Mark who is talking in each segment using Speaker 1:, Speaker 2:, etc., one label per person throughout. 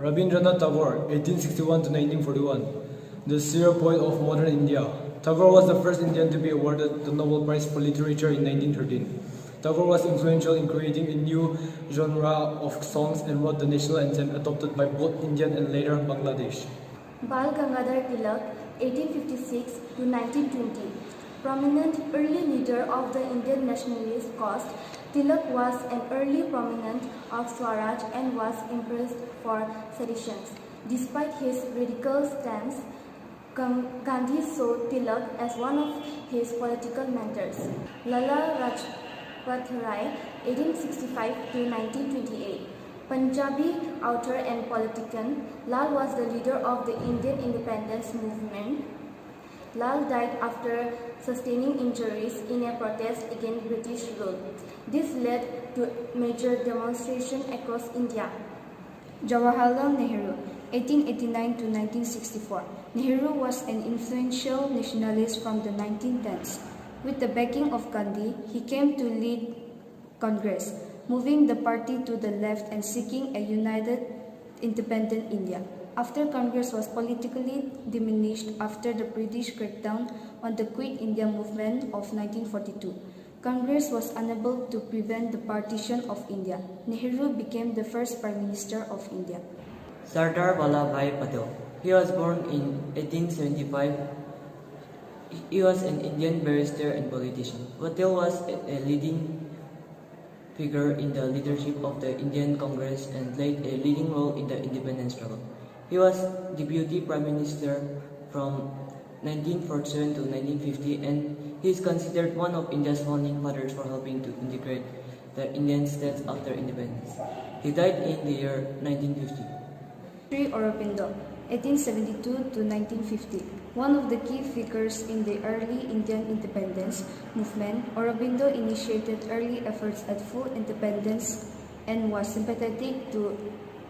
Speaker 1: Rabindranath Tagore, 1861 to 1941, the seer poet of modern India. Tagore was the first Indian to be awarded the Nobel Prize for Literature in 1913. Tagore was influential in creating a new genre of songs and wrote the national anthem adopted by both India and later Bangladesh.
Speaker 2: Bal Gangadhar Tilak, 1856 to 1920. Prominent early leader of the Indian nationalist cause, Tilak was an early prominent of Swaraj and was impressed for seditions. Despite his radical stance, Gandhi saw Tilak as one of his political mentors. Lala Rajpat Rai, 1865 to 1928. Punjabi author and politician, Lal was the leader of the Indian independence movement. Lal died after sustaining injuries in a protest against British rule. This led to major demonstrations across India.
Speaker 3: Jawaharlal Nehru, 1889 to 1964. Nehru was an influential nationalist from the 1910s. With the backing of Gandhi, he came to lead Congress, moving the party to the left and seeking a united, independent India. After Congress was politically diminished after the British crackdown on the Quit India movement of 1942, Congress was unable to prevent the partition of India. Nehru became the first Prime Minister of India.
Speaker 4: Sardar Vallabhbhai Patel. He was born in 1875. He was an Indian barrister and politician. Patel was a leading figure in the leadership of the Indian Congress and played a leading role in the independence struggle. He was Deputy Prime Minister from 1947 to 1950 and he is considered one of India's founding fathers for helping to integrate the Indian states after independence. He died in the year 1950.
Speaker 3: Sri Aurobindo, 1872 to 1950. One of the key figures in the early Indian independence movement, Aurobindo initiated early efforts at full independence and was sympathetic to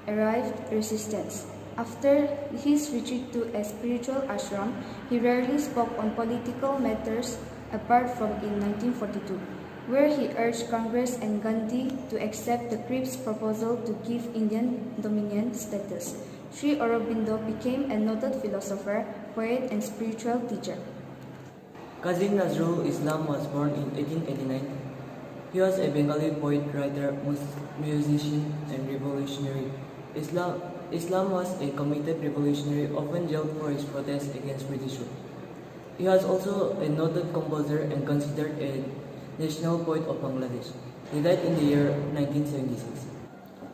Speaker 3: arrived resistance. After his retreat to a spiritual ashram, he rarely spoke on political matters apart from in 1942, where he urged Congress and Gandhi to accept the Cripps proposal to give Indian dominion status. Sri Aurobindo became a noted philosopher, poet, and spiritual teacher.
Speaker 4: Kazi Nazrul Islam was born in 1889. He was a Bengali poet, writer, musician, and revolutionary. Islam was a committed revolutionary, often jailed for his protests against British rule. He was also a noted composer and considered a national poet of Bangladesh. He died in the year 1976.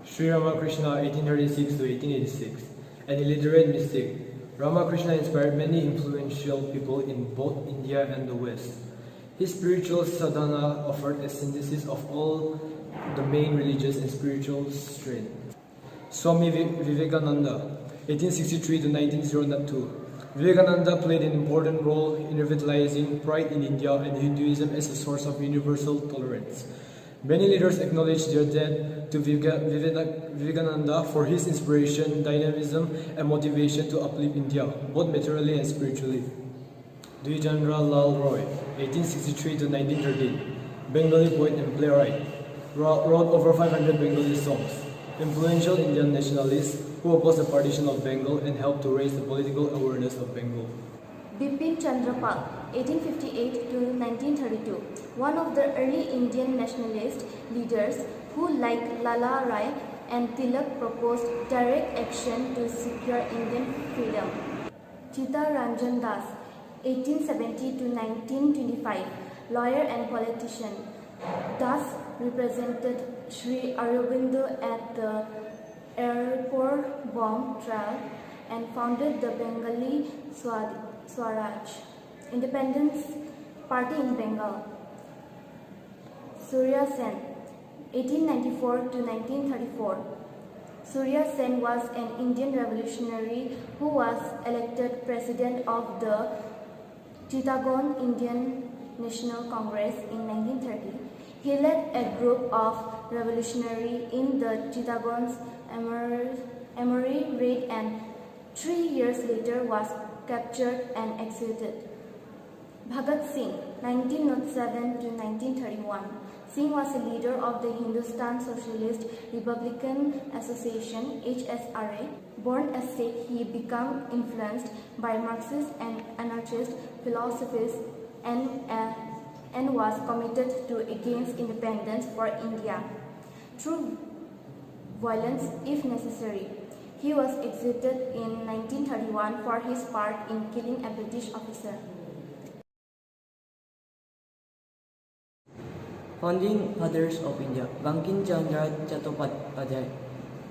Speaker 1: Sri Ramakrishna, 1836 to 1886, an illiterate mystic. Ramakrishna inspired many influential people in both India and the West. His spiritual sadhana offered a synthesis of all the main religious and spiritual strength. Swami Vivekananda, 1863 to 1902. Vivekananda played an important role in revitalizing pride in India and Hinduism as a source of universal tolerance. Many leaders acknowledged their debt to Vivekananda for his inspiration, dynamism, and motivation to uplift India, both materially and spiritually. Dwijendra Lal Roy, 1863 to 1913, Bengali poet and playwright, wrote over 500 Bengali songs. Influential Indian nationalist who opposed the partition of Bengal and helped to raise the political awareness of Bengal.
Speaker 2: Bipin Chandra Pal, 1858 to 1932, one of the early Indian nationalist leaders who, like Lala Rai and Tilak, proposed direct action to secure Indian freedom. Chita Ranjan Das, 1870 to 1925, lawyer and politician. Das represented Sri Aurobindo at the airport bomb trial and founded the Bengali Swaraj Independence Party in Bengal. Surya Sen, 1894 to 1934. Surya Sen was an Indian revolutionary who was elected president of the Chittagong Indian National Congress in 1930. He led a group of revolutionaries in the Chittagong's Emory raid and 3 years later was captured and executed. Bhagat Singh, 1907 to 1931, Singh was a leader of the Hindustan Socialist Republican Association (HSRA). Born a Sikh, he became influenced by Marxist and anarchist philosophies and was committed to against independence for India through violence if necessary. He was executed in 1931 for his part in killing a British officer.
Speaker 4: Founding Fathers of India, Bankim Chandra Chattopadhyay.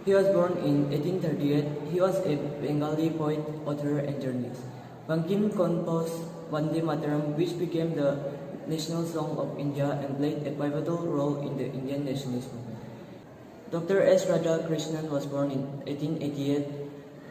Speaker 4: He was born in 1838. He was a Bengali poet, author, and journalist. Bankim composed Vande Mataram, which became the national song of India and played a pivotal role in the Indian nationalist movement. Dr. S. Radhakrishnan was born in 1888,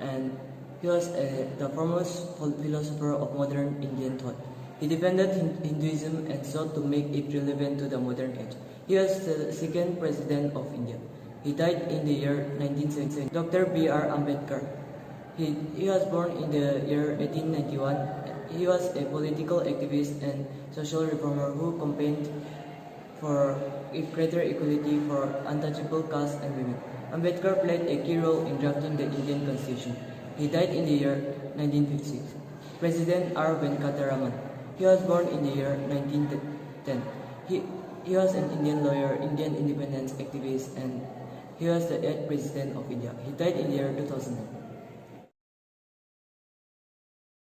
Speaker 4: and he was the foremost philosopher of modern Indian thought. He defended Hinduism and sought to make it relevant to the modern age. He was the second president of India. He died in the year 1970. Dr. B.R. Ambedkar. He was born in the year 1891. He was a political activist and social reformer who campaigned for greater equality for untouchable castes and women. Ambedkar played a key role in drafting the Indian Constitution. He died in the year 1956. President R. Venkataraman. He was born in the year 1910. He was an Indian lawyer, Indian independence activist, and he was the 8th President of India. He died in the year 2009.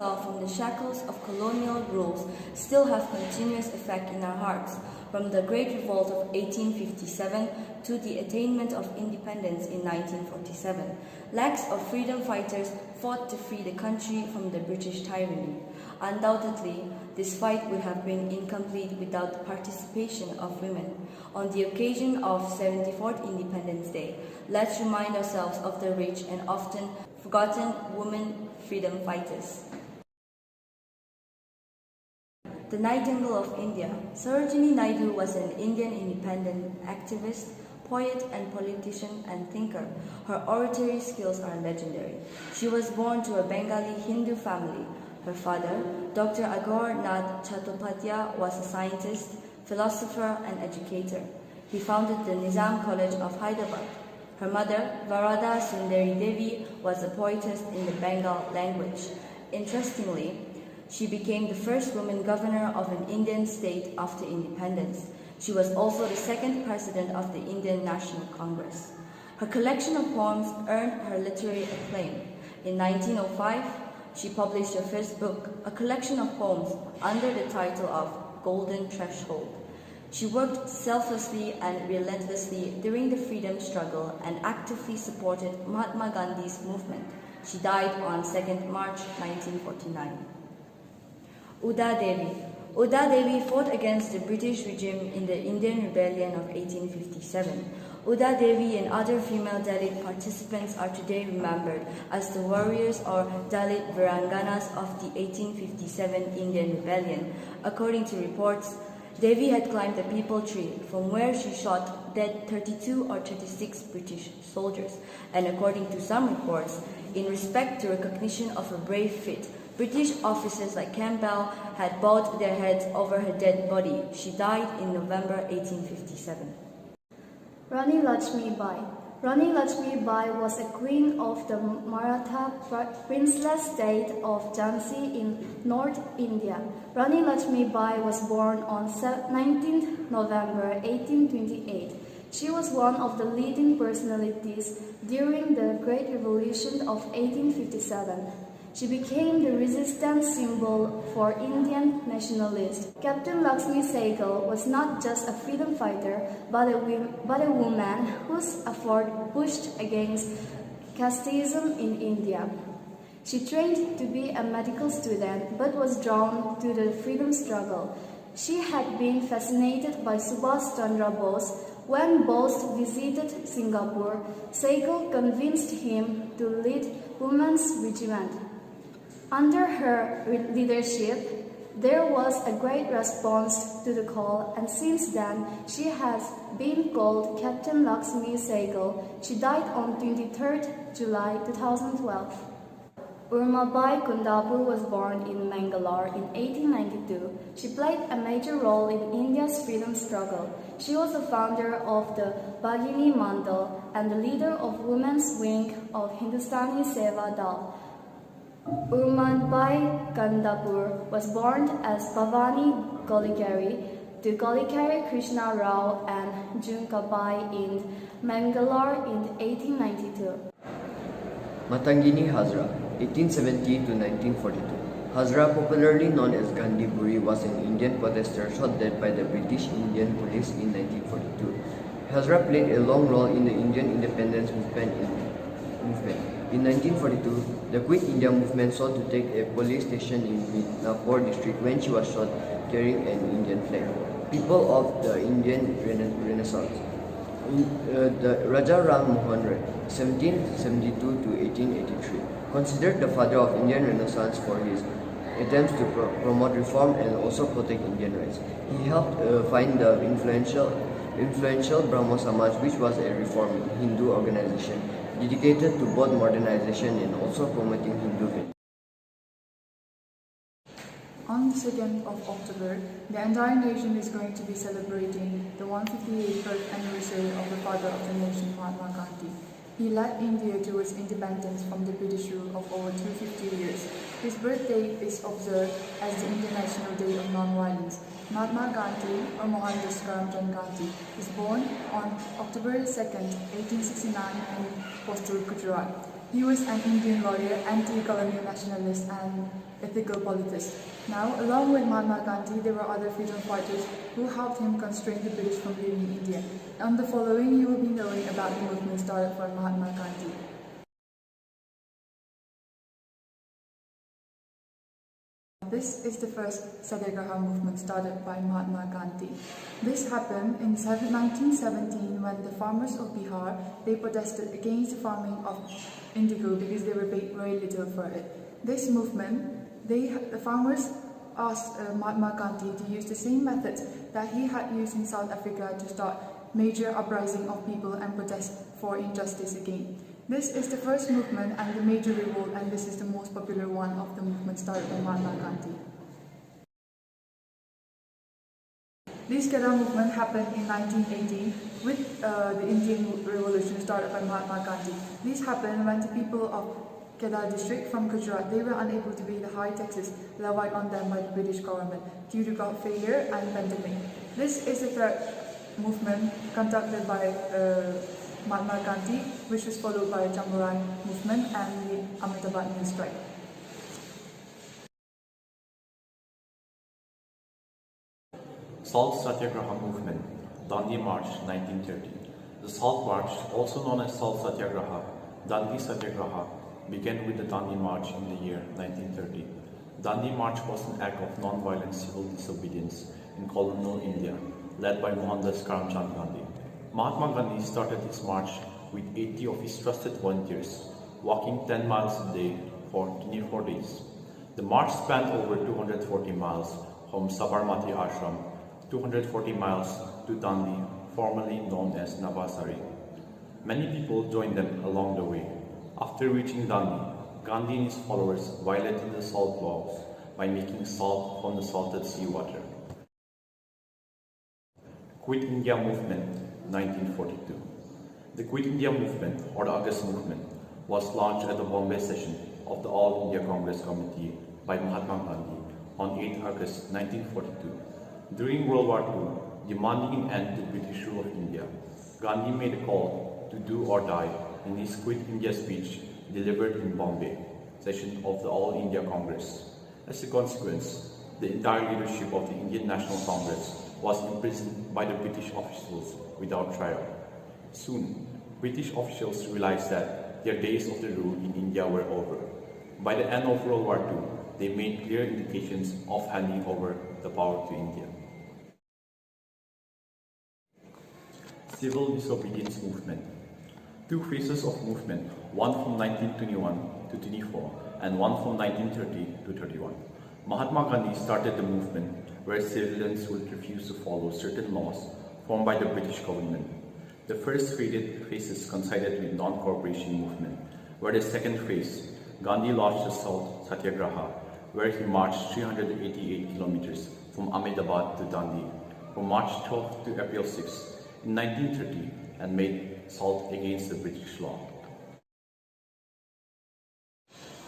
Speaker 3: From the shackles of colonial rules still have continuous effect in our hearts, from the Great Revolt of 1857 to the attainment of independence in 1947. Lakhs of freedom fighters fought to free the country from the British tyranny. Undoubtedly, this fight would have been incomplete without the participation of women. On the occasion of 74th Independence Day, let's remind ourselves of the rich and often forgotten women freedom fighters. The Nightingale of India. Sarojini Naidu was an Indian independent activist, poet and politician and thinker. Her oratory skills are legendary. She was born to a Bengali Hindu family. Her father, Dr. Agor Nath Chattopadhyay, was a scientist, philosopher and educator. He founded the Nizam College of Hyderabad. Her mother, Varada Sundari Devi, was a poetess in the Bengal language. Interestingly, she became the first woman governor of an Indian state after independence. She was also the second president of the Indian National Congress. Her collection of poems earned her literary acclaim. In 1905, she published her first book, a collection of poems under the title of Golden Threshold. She worked selflessly and relentlessly during the freedom struggle and actively supported Mahatma Gandhi's movement. She died on 2nd March 1949. Uda Devi. Uda Devi fought against the British regime in the Indian Rebellion of 1857. Uda Devi and other female Dalit participants are today remembered as the warriors or Dalit Viranganas of the 1857 Indian Rebellion. According to reports, Devi had climbed the Peepal Tree, from where she shot dead 32 or 36 British soldiers. And according to some reports, in respect to recognition of her brave feat, British officers like Campbell had bowed their heads over her dead body. She died in November 1857.
Speaker 2: Rani Lakshmi Bai. Rani Lakshmi Bai was a queen of the Maratha princeless state of Jhansi in North India. Rani Lakshmi Bai was born on 19th November 1828. She was one of the leading personalities during the Great Revolution of 1857. She became the resistance symbol for Indian nationalists. Captain Lakshmi Sehgal was not just a freedom fighter, but a woman whose effort pushed against casteism in India. She trained to be a medical student, but was drawn to the freedom struggle. She had been fascinated by Subhash Chandra Bose. When Bose visited Singapore, Sehgal convinced him to lead women's regiment. Under her leadership, there was a great response to the call, and since then, she has been called Captain Lakshmi Sehgal. She died on 23rd July 2012.
Speaker 3: Urmabai Kundapur was born in Mangalore in 1892. She played a major role in India's freedom struggle. She was the founder of the Bhagini Mandal and the leader of women's wing of Hindustani Seva Dal. Urmabai Kundapur was born as Bhavani Golikari to Golikari Krishna Rao and Junkabai in Mangalore in 1892.
Speaker 5: Matangini Hazra, 1870 to 1942. Hazra, popularly known as Gandhi Buri, was an Indian protester shot dead by the British Indian police in 1942. Hazra played a long role in the Indian independence movement. In 1942, the Quit India movement sought to take a police station in Midnapore district when she was shot carrying an Indian flag. People of the Indian Renaissance. The Raja Ram Mohan Rai, 1772 to 1883, considered the father of Indian Renaissance for his attempts to promote reform and also protect Indian rights. He helped find the influential Brahmo Samaj, which was a reform Hindu organization dedicated to both modernization and also promoting Hindu values.
Speaker 6: On the 2nd of October, the entire nation is going to be celebrating the 158th anniversary of the father of the nation, Mahatma Gandhi. He led India towards independence from the British rule of over 250 years. His birthday is observed as the International Day of Non-Violence. Mahatma Gandhi, or Mohandas Karamchand Gandhi, was born on October 2nd, 1869 in Postur, Gujarat. He was an Indian lawyer, anti-colonial nationalist and ethical politist. Now, along with Mahatma Gandhi, there were other freedom fighters who helped him constrain the British from leaving India. On the following, you will be knowing about the movement started by Mahatma Gandhi. This is the first Satyagraha movement started by Mahatma Gandhi. This happened in 1917 when the farmers of Bihar, they protested against the farming of indigo because they were paid very little for it. This movement, the farmers asked Mahatma Gandhi to use the same methods that he had used in South Africa to start major uprising of people and protest for injustice again. This is the first movement and the major revolt, and this is the most popular one of the movement started by Mahatma Gandhi. This Kedah movement happened in 1918 with the Indian Revolution started by Mahatma Gandhi. This happened when the people of Kedah district from Gujarat, they were unable to pay the high taxes levied on them by the British government due to crop failure and pandemic. This is the third movement conducted by Mahatma Gandhi, which was followed by the Jamburan movement and the Ahmedabad Mill strike.
Speaker 7: Salt Satyagraha movement, Dandi March 1930. The Salt March, also known as Salt Satyagraha, Dandi Satyagraha, began with the Dandi March in the year 1930. Dandi March was an act of non-violent civil disobedience in colonial India, led by Mohandas Karamchand Gandhi. Mahatma Gandhi started his march with 80 of his trusted volunteers, walking 10 miles a day for 24 days. The march spanned over 240 miles from Sabarmati Ashram, 240 miles to Dandi, formerly known as Navasari. Many people joined them along the way. After reaching Dandi, Gandhi and his followers violated the salt laws by making salt from the salted seawater. Quit India Movement, 1942. The Quit India Movement, or the August Movement, was launched at the Bombay session of the All India Congress Committee by Mahatma Gandhi on 8 August 1942. During World War II, demanding an end to British rule of India, Gandhi made a call to do or die in his Quit India speech delivered in Bombay session of the All India Congress. As a consequence, the entire leadership of the Indian National Congress was imprisoned by the British officials without trial. Soon, British officials realized that their days of the rule in India were over. By the end of World War II, they made clear indications of handing over the power to India. Civil Disobedience Movement. Two phases of movement, one from 1921 to 24 and one from 1930 to 31. Mahatma Gandhi started the movement where civilians would refuse to follow certain laws formed by the British government. The first phases coincided with non-cooperation movement, where the second phase, Gandhi launched the Salt Satyagraha, where he marched 388 kilometers from Ahmedabad to Dandi from March 12 to April 6 in 1930 and made salt against the British law.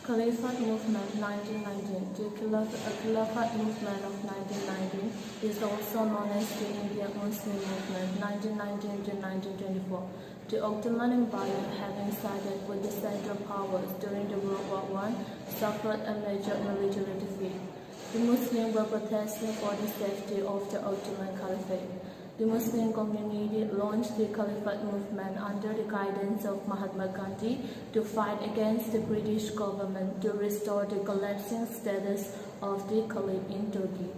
Speaker 8: Caliphate Movement 1919. The Caliphate Movement of 1919 is also known as the Indian Muslim Movement 1919 to 1924. The Ottoman Empire, having sided with the Central Powers during the World War I, suffered a major military defeat. The Muslims were protesting for the safety of the Ottoman Caliphate. The Muslim community launched the Caliphate movement under the guidance of Mahatma Gandhi to fight against the British government to restore the collapsing status of the Caliph in Turkey.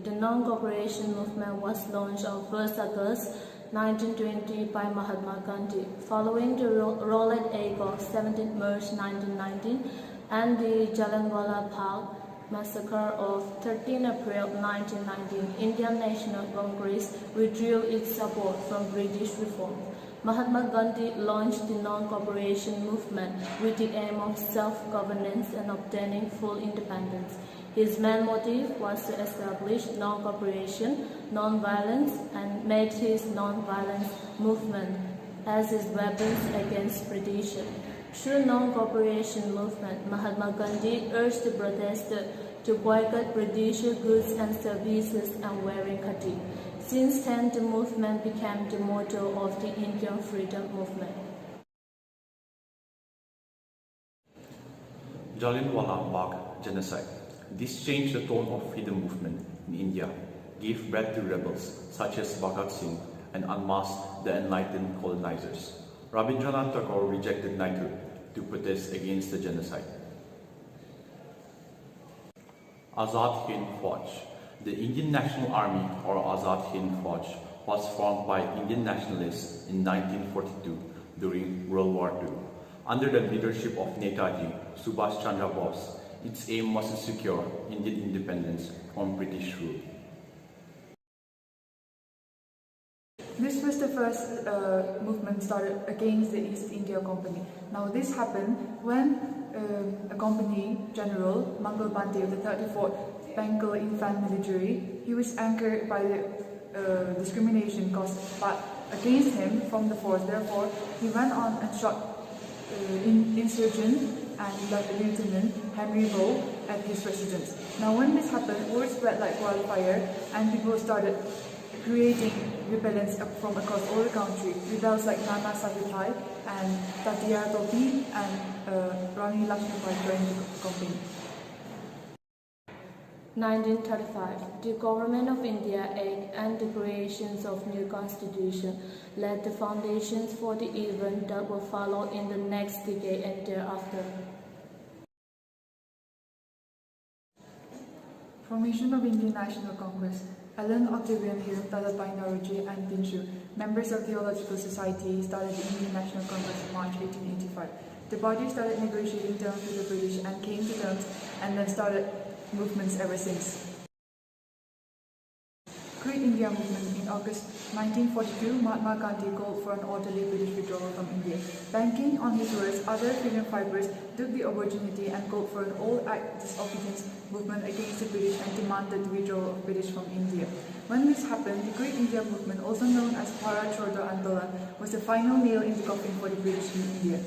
Speaker 8: The non-cooperation movement was launched on 1st August 1920 by Mahatma Gandhi, following the Rolled Egg of 17 March 1919 and the Jallianwala Bagh massacre of 13 April 1919. Indian National Congress withdrew its support from British reform. Mahatma Gandhi launched the non-cooperation movement with the aim of self-governance and obtaining full independence. His main motive was to establish non-cooperation, non-violence, and made his non-violence movement as his weapons against British. Through non-cooperation movement, Mahatma Gandhi urged the protesters to boycott British goods and services and wearing khadi. Since then, the movement became the motto of the Indian freedom movement.
Speaker 7: Jallianwala Bagh genocide. This changed the tone of freedom movement in India, gave breath to rebels such as Bhagat Singh, and unmasked the enlightened colonizers. Rabindranath Tagore rejected knighthood to protest against the genocide. Azad Hind Fauj. The Indian National Army, or Azad Hind Fauj, was formed by Indian nationalists in 1942 during World War II. Under the leadership of Netaji Subhash Chandra Bose, its aim was to secure Indian independence from British rule.
Speaker 6: This was the first movement started against the East India Company. Now this happened when a company general, Mangal Pandey of the 34th Bengal Infantry Military, he was angered by the discrimination caused against him from the force. Therefore, he went on and shot insurgent and Lieutenant Henry Rowe at his residence. Now when this happened, word spread like wildfire and people started creating rebellions from across all the country. Rebels like Nana Sahibai and Tatya Topi and Rani Lakshmibai joined the company.
Speaker 8: 1935. The Government of India Act and the creations of new constitution laid the foundations for the event that will follow in the next decade and thereafter.
Speaker 6: Formation of Indian National Congress. Alan Octavian Hill, Tadabhai Naroji and Thankyou, members of Theological Society, started the Indian National Congress in March 1885. The body started negotiating terms with the British and came to terms and then started movements ever since. Quit India movement. In August 1942, Mahatma Gandhi called for an orderly British withdrawal from India. Banking on his words, other freedom fighters took the opportunity and called for an all-out disobedience movement against the British and demanded the withdrawal of British from India. When this happened, the Quit India movement, also known as Bharat Chhodo Andolan, was the final nail in the coffin for the British in India.